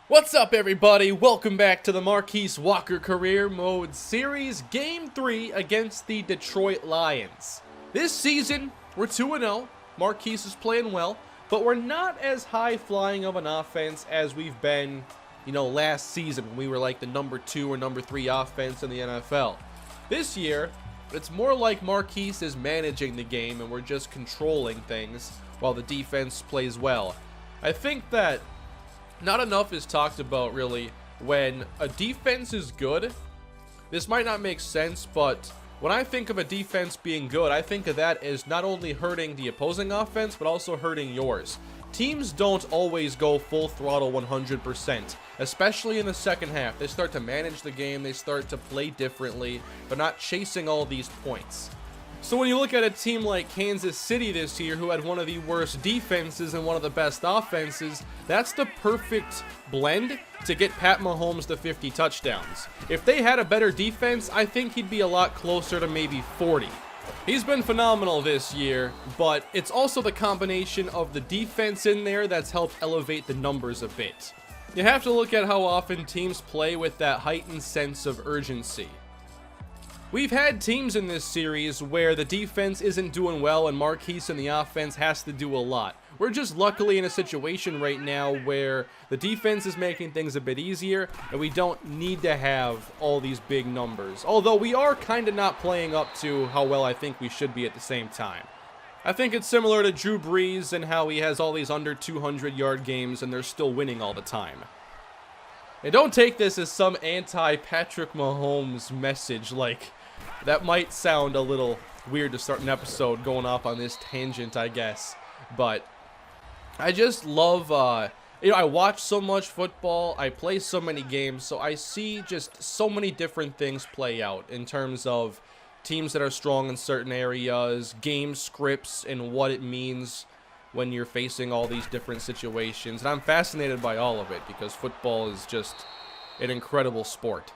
What's up, everybody? Welcome back to the Marquise Walker Career Mode Series, Game 3 against the Detroit Lions. This season, we're 2-0. Marquise is playing well, but we're not as high-flying of an offense as we've been, last season when we were like the number 2 or number 3 offense in the NFL. This year, it's more like Marquise is managing the game and we're just controlling things while the defense plays well. I think that not enough is talked about, really, when a defense is good. This might not make sense, but when I think of a defense being good, I think of that as not only hurting the opposing offense, but also hurting yours. Teams don't always go full throttle 100%, especially in the second half. They start to manage the game, they start to play differently. They're not chasing all these points. So when you look at a team like Kansas City this year, who had one of the worst defenses and one of the best offenses, that's the perfect blend to get Pat Mahomes to 50 touchdowns. If they had a better defense, I think he'd be a lot closer to maybe 40. He's been phenomenal this year, but it's also the combination of the defense in there that's helped elevate the numbers a bit. You have to look at how often teams play with that heightened sense of urgency. We've had teams in this series where the defense isn't doing well and Marquise and the offense has to do a lot. We're just luckily in a situation right now where the defense is making things a bit easier and we don't need to have all these big numbers. Although we are kind of not playing up to how well I think we should be at the same time. I think it's similar to Drew Brees and how he has all these under 200-yard games and they're still winning all the time. And don't take this as some anti-Patrick Mahomes message, like, that might sound a little weird to start an episode going off on this tangent, I guess. But I just love, I watch so much football, I play so many games, so I see just so many different things play out in terms of teams that are strong in certain areas, game scripts, and what it means when you're facing all these different situations. And I'm fascinated by all of it because football is just an incredible sport.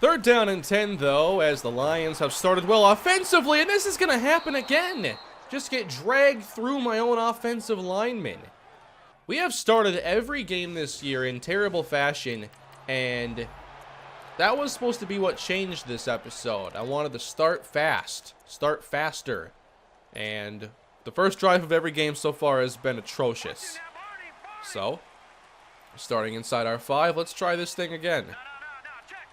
Third down and 10, though, as the Lions have started well offensively, and this is going to happen again. Just get dragged through my own offensive linemen. We have started every game this year in terrible fashion, and that was supposed to be what changed this episode. I wanted to start fast, start faster, and the first drive of every game so far has been atrocious. So, starting inside our 5, let's try this thing again.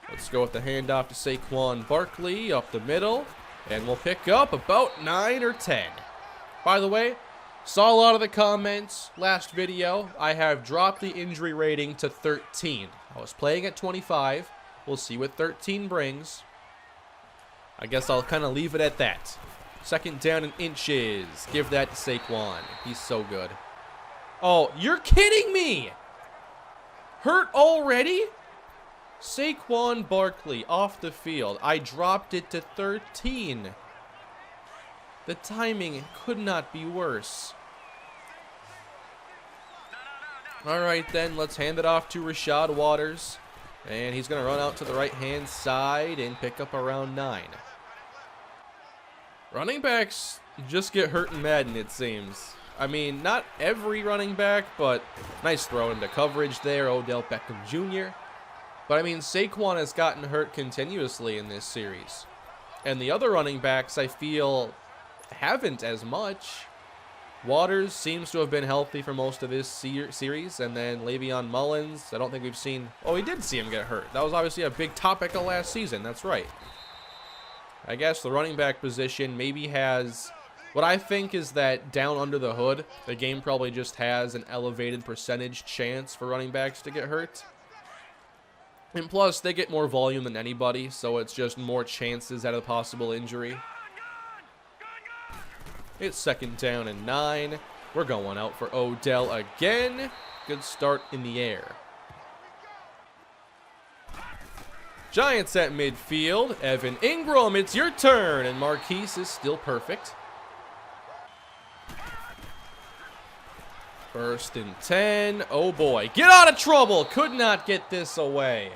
Let's go with the handoff to Saquon Barkley up the middle, and we'll pick up about 9 or 10. By the way, saw a lot of the comments last video. I have dropped the injury rating to 13. I was playing at 25. We'll see what 13 brings. I guess I'll kind of leave it at that. Second down and inches. Give that to Saquon. He's so good. Oh, you're kidding me! Hurt already? Saquon Barkley off the field. I dropped it to 13. The timing could not be worse. All right, then, let's hand it off to Rashad Waters. And he's going to run out to the right-hand side and pick up around 9. Running backs just get hurt in Madden, it seems. I mean, not every running back, but nice throw into coverage there, Odell Beckham Jr. But, I mean, Saquon has gotten hurt continuously in this series. And the other running backs, I feel, haven't as much. Waters seems to have been healthy for most of this series. And then Le'Veon Mullins, I don't think we've seen... Oh, we did see him get hurt. That was obviously a big topic of last season. That's right. I guess the running back position maybe has... What I think is that down under the hood, the game probably just has an elevated percentage chance for running backs to get hurt. And plus, they get more volume than anybody, so it's just more chances at a possible injury. It's second down and 9. We're going out for Odell again. Good start in the air. Giants at midfield. Evan Ingram, it's your turn. And Marquise is still perfect. First and 10. Oh boy. Get out of trouble. Could not get this away.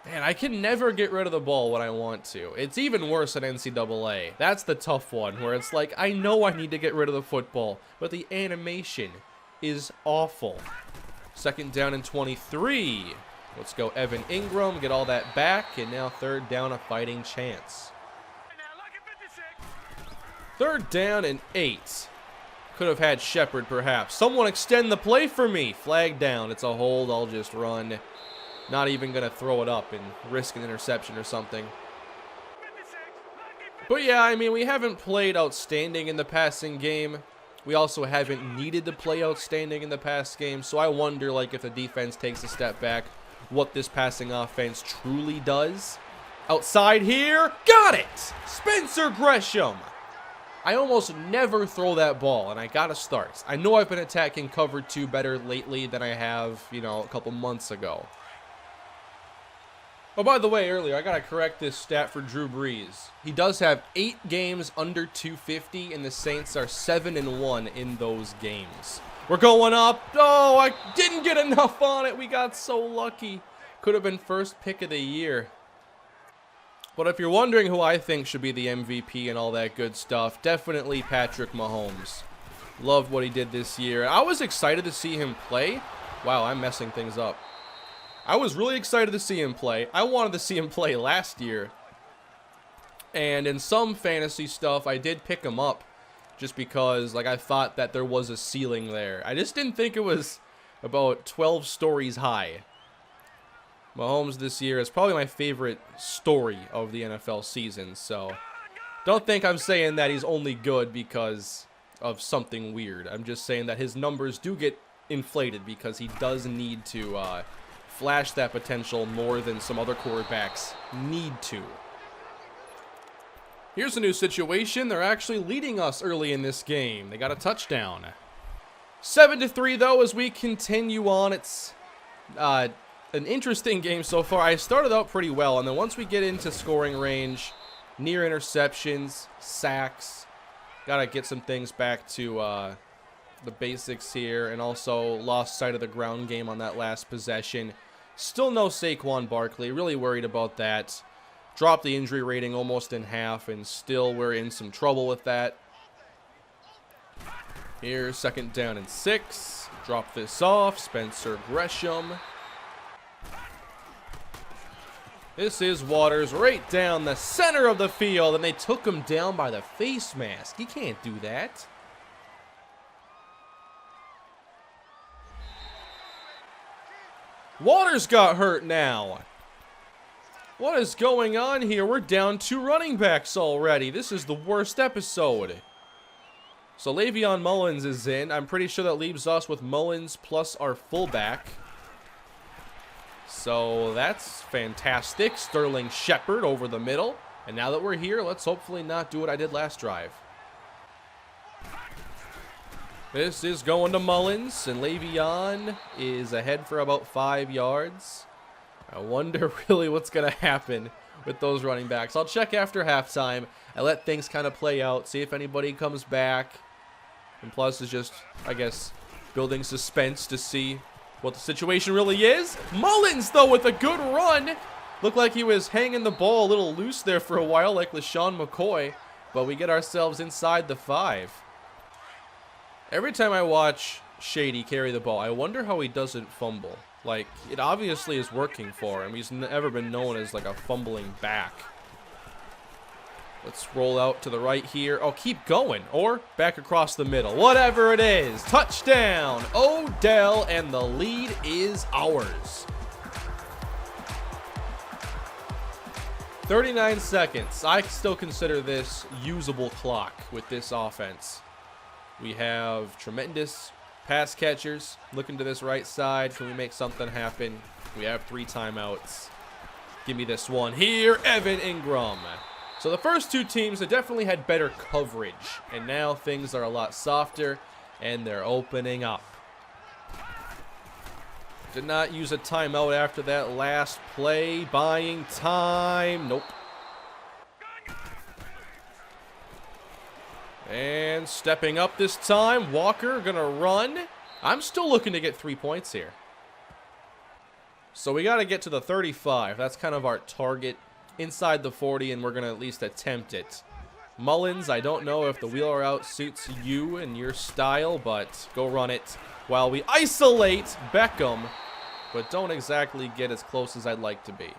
Man, I can never get rid of the ball when I want to. It's even worse at NCAA. That's the tough one, where it's like, I know I need to get rid of the football, but the animation is awful. 2nd down and 23. Let's go Evan Ingram, get all that back, and now 3rd down, a fighting chance. 3rd down and 8. Could have had Shepard, perhaps. Someone extend the play for me. Flag down. It's a hold. I'll just run. Not even going to throw it up and risk an interception or something. But yeah, I mean, we haven't played outstanding in the passing game. We also haven't needed to play outstanding in the past game. So I wonder, like, if the defense takes a step back, what this passing offense truly does. Outside here. Got it! Spencer Gresham. I almost never throw that ball, and I got to start. I know I've been attacking cover 2 better lately than I have, you know, a couple months ago. Oh, by the way, earlier, I got to correct this stat for Drew Brees. He does have 8 games under 250, and the Saints are 7-1 in those games. We're going up. Oh, I didn't get enough on it. We got so lucky. Could have been first pick of the year. But if you're wondering who I think should be the MVP and all that good stuff, definitely Patrick Mahomes. Loved what he did this year. I was excited to see him play. Wow, I'm messing things up. I was really excited to see him play. I wanted to see him play last year. And in some fantasy stuff, I did pick him up just because, like, I thought that there was a ceiling there. I just didn't think it was about 12 stories high. Mahomes this year is probably my favorite story of the NFL season, so don't think I'm saying that he's only good because of something weird. I'm just saying that his numbers do get inflated because he does need to flash that potential more than some other quarterbacks need to. Here's a new situation. They're actually leading us early in this game. They got a touchdown. 7-3 though as we continue on. It's an interesting game so far. I started out pretty well, and then once we get into scoring range, near interceptions, sacks, gotta get some things back to the basics here, and also lost sight of the ground game on that last possession. Still no Saquon Barkley. Really worried about that. Dropped the injury rating almost in half, and still we're in some trouble with that. Here, 2nd down and 6. Drop this off. Spencer Gresham. This is Waters right down the center of the field, and they took him down by the face mask. He can't do that. Waters got hurt now. What is going on here? We're down 2 running backs already. This is the worst episode. So Le'Veon Mullins is in. I'm pretty sure that leaves us with Mullins plus our fullback. So that's fantastic. Sterling Shepard over the middle. And now that we're here, let's hopefully not do what I did last drive. This is going to Mullins, and Le'Veon is ahead for about 5 yards. I wonder really what's going to happen with those running backs. I'll check after halftime. I let things kind of play out, see if anybody comes back. And plus is just, I guess, building suspense to see what the situation really is. Mullins, though, with a good run. Looked like he was hanging the ball a little loose there for a while, like LaShawn McCoy. But we get ourselves inside the 5. Every time I watch Shady carry the ball, I wonder how he doesn't fumble. Like, it obviously is working for him. He's never been known as, like, a fumbling back. Let's roll out to the right here. Oh, keep going. Or back across the middle. Whatever it is. Touchdown, Odell, and the lead is ours. 39 seconds. I still consider this usable clock with this offense. We have tremendous pass catchers. Looking to this right side. Can we make something happen? We have 3 timeouts. Give me this one here. Evan Ingram. So the first 2 teams have definitely had better coverage. And now things are a lot softer. And they're opening up. Did not use a timeout after that last play. Buying time. Nope. And stepping up this time. Walker gonna run. I'm still looking to get 3 points here. So we got to get to the 35. That's kind of our target. Inside the 40, and we're going to at least attempt it. Mullins, I don't know if the wheel route suits you and your style, but go run it while we isolate Beckham, but don't exactly get as close as I'd like to be.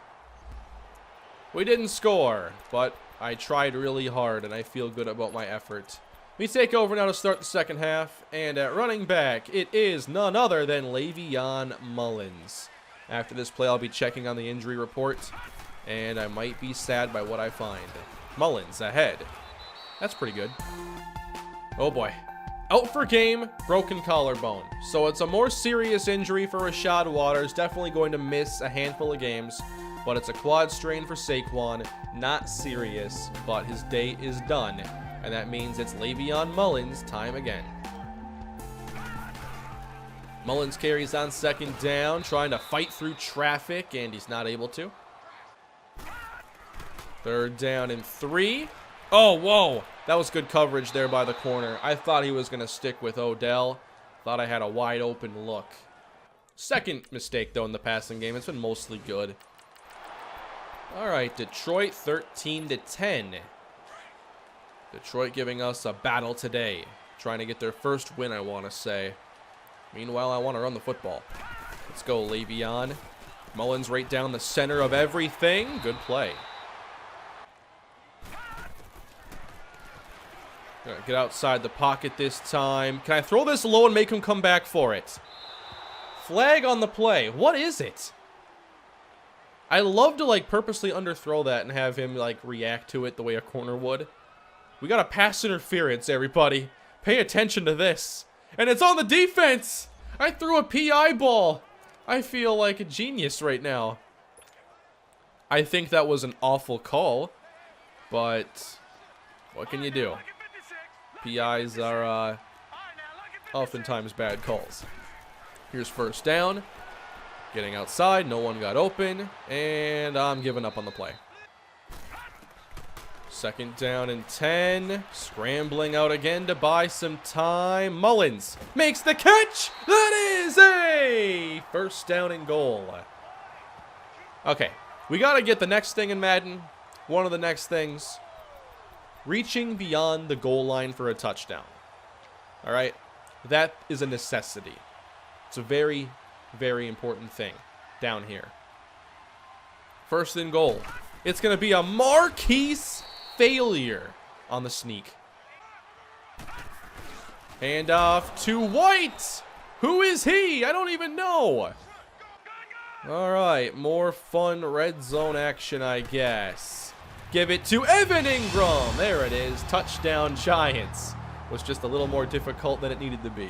We didn't score, but I tried really hard, and I feel good about my effort. We take over now to start the second half, and at running back, it is none other than Le'Veon Mullins. After this play, I'll be checking on the injury report, and I might be sad by what I find. Mullins ahead. That's pretty good. Oh boy. Out for game, broken collarbone. So it's a more serious injury for Rashad Waters. Definitely going to miss a handful of games, but it's a quad strain for Saquon. Not serious, but his day is done. And that means it's Le'Veon Mullins time again. Mullins carries on second down, trying to fight through traffic, and he's not able to. Third down and 3. Oh, whoa. That was good coverage there by the corner. I thought he was going to stick with Odell. Thought I had a wide open look. Second mistake, though, in the passing game. It's been mostly good. All right, Detroit 13-10. Detroit giving us a battle today. Trying to get their first win, I want to say. Meanwhile, I want to run the football. Let's go, Le'Veon. Mullins right down the center of everything. Good play. Get outside the pocket this time. Can I throw this low and make him come back for it? Flag on the play. What is it? I love to like purposely underthrow that and have him like react to it the way a corner would. We got a pass interference, everybody. Pay attention to this. And it's on the defense. I threw a PI ball. I feel like a genius right now. I think that was an awful call, but what can you do? PIs are oftentimes bad calls. Here's first down. Getting outside. No one got open. And I'm giving up on the play. Second down and 10. Scrambling out again to buy some time. Mullins makes the catch. That is a first down and goal. Okay. We got to get the next thing in Madden. One of the next things. Reaching beyond the goal line for a touchdown. All right? That is a necessity. It's a very, very important thing down here. First and goal. It's going to be a Marquise failure on the sneak. Hand off to White. Who is he? I don't even know. All right, more fun red zone action, I guess. Give it to Evan Ingram. There it is. Touchdown Giants. Was just a little more difficult than it needed to be.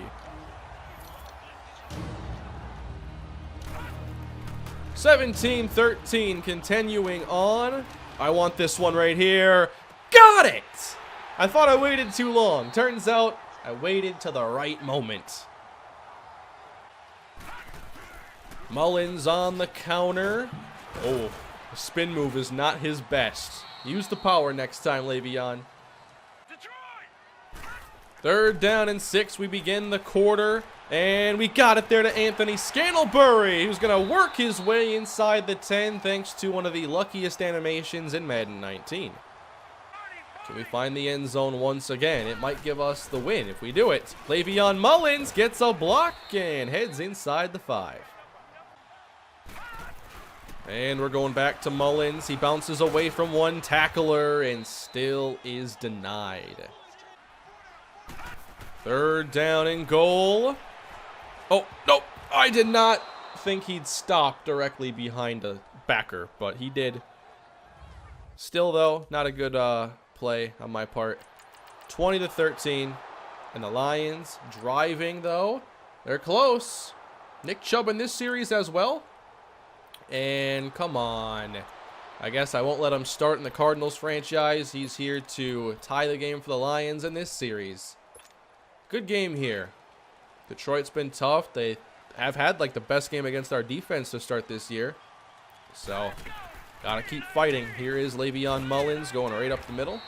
17-13, continuing on. I want this one right here. Got it! I thought I waited too long. Turns out I waited to the right moment. Mullins on the counter. Oh, the spin move is not his best. Use the power next time, Le'Veon. Third down and 6. We begin the quarter. And we got it there to Anthony Scantlebury, who's going to work his way inside the 10 thanks to one of the luckiest animations in Madden 19. Can we find the end zone once again? It might give us the win if we do it. Le'Veon Mullins gets a block and heads inside the 5. And we're going back to Mullins. He bounces away from one tackler and still is denied. Third down and goal. Oh, nope. I did not think he'd stop directly behind a backer, but he did. Still, though, not a good play on my part. 20-13. And the Lions driving, though. They're close. Nick Chubb in this series as well. And come on. I guess I won't let him start in the Cardinals franchise. He's here to tie the game for the Lions in this series. Good game here. Detroit's been tough. They have had like the best game against our defense to start this year. So, gotta keep fighting. Here is Le'Veon Mullins going right up the middle.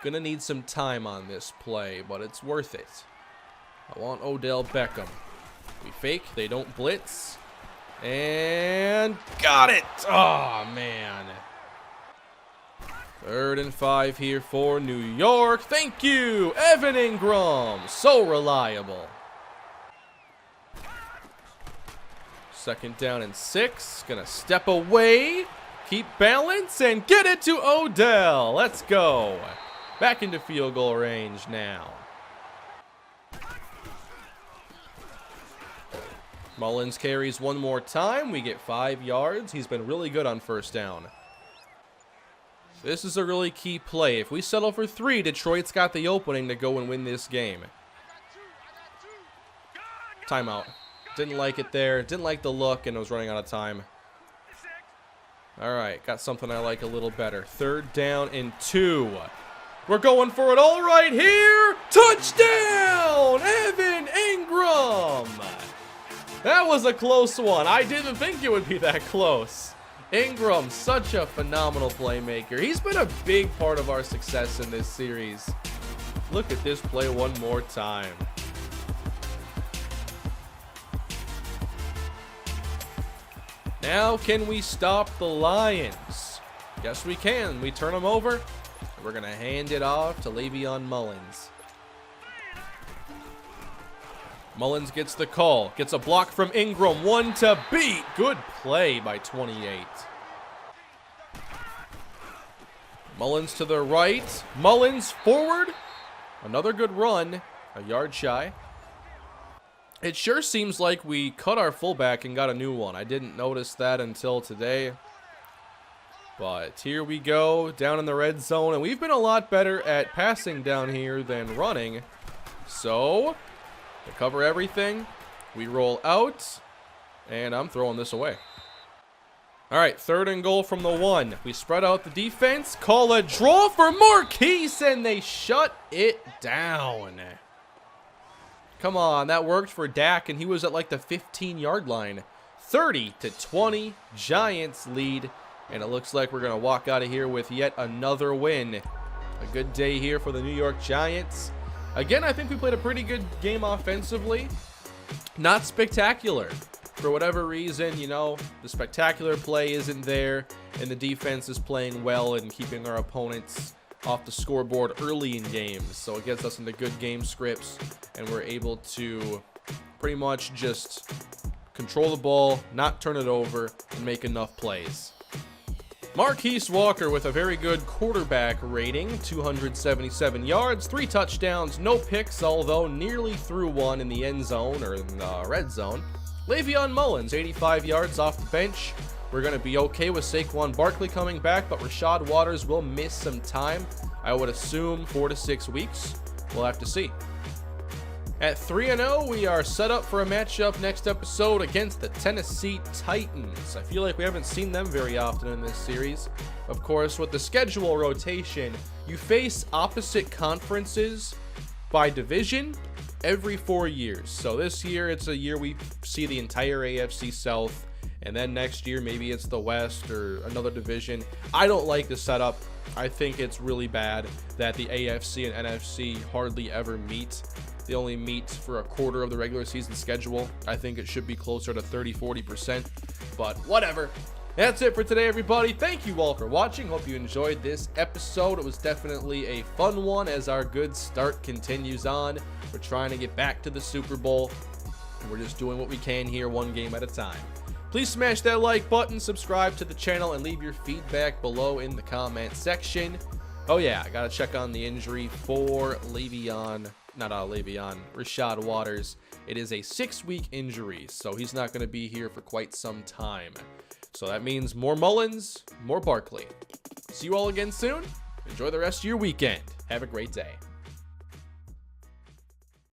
Gonna need some time on this play, but it's worth it. I want Odell Beckham. We fake. They don't blitz. And got it. Oh, man. 3rd and 5 here for New York. Thank you, Evan Ingram. So reliable. 2nd down and 6. Gonna step away, keep balance, and get it to Odell. Let's go. Back into field goal range now. Mullins carries one more time. We get 5 yards. He's been really good on 1st down. This is a really key play. If we settle for 3, Detroit's got the opening to go and win this game. Timeout. Didn't like it there. Didn't like the look, and it was running out of time. All right, got something I like a little better. 3rd down and 2. We're going for it all right here. Touchdown, Evan Ingram. That was a close one. I didn't think it would be that close. Ingram, such a phenomenal playmaker. He's been a big part of our success in this series. Look at this play one more time. Now, can we stop the Lions? Yes, we can. We turn them over. We're going to hand it off to Le'Veon Mullins. Mullins gets the call. Gets a block from Ingram. 1 to beat. Good play by 28. Mullins to the right. Mullins forward. Another good run. A yard shy. It sure seems like we cut our fullback and got a new one. I didn't notice that until today. But here we go, down in the red zone. And we've been a lot better at passing down here than running. So, to cover everything, we roll out. And I'm throwing this away. All right, 3rd and goal from the 1. We spread out the defense, call a draw for Marquise, and they shut it down. Come on, that worked for Dak, and he was at like the 15-yard line. 30-20, Giants lead, and it looks like we're going to walk out of here with yet another win. A good day here for the New York Giants. Again, I think we played a pretty good game offensively. Not spectacular. For whatever reason, you know, the spectacular play isn't there, and the defense is playing well and keeping our opponents off the scoreboard early in games. So it gets us into good game scripts, and we're able to pretty much just control the ball, not turn it over, and make enough plays. Marquise Walker with a very good quarterback rating, 277 yards, 3 touchdowns, no picks, although nearly threw one in the end zone or in the red zone. Le'Veon Mullins, 85 yards off the bench. We're going to be okay with Saquon Barkley coming back, but Rashad Waters will miss some time. I would assume 4 to 6 weeks. We'll have to see. At 3-0, we are set up for a matchup next episode against the Tennessee Titans. I feel like we haven't seen them very often in this series. Of course, with the schedule rotation, you face opposite conferences by division every 4 years. So this year, it's a year we see the entire AFC South, and then next year, maybe it's the West or another division. I don't like the setup. I think it's really bad that the AFC and NFC hardly ever meet. They only meet for a quarter of the regular season schedule. I think it should be closer to 30-40%, but whatever. That's it for today, everybody. Thank you all for watching. Hope you enjoyed this episode. It was definitely a fun one as our good start continues on. We're trying to get back to the Super Bowl, and we're just doing what we can here, one game at a time. Please smash that like button, subscribe to the channel, and leave your feedback below in the comment section. Oh yeah, I gotta check on the injury for Rashad Waters. It is a 6-week injury, so he's not going to be here for quite some time. So that means more Mullins, more Barkley. See you all again soon. Enjoy the rest of your weekend. Have a great day.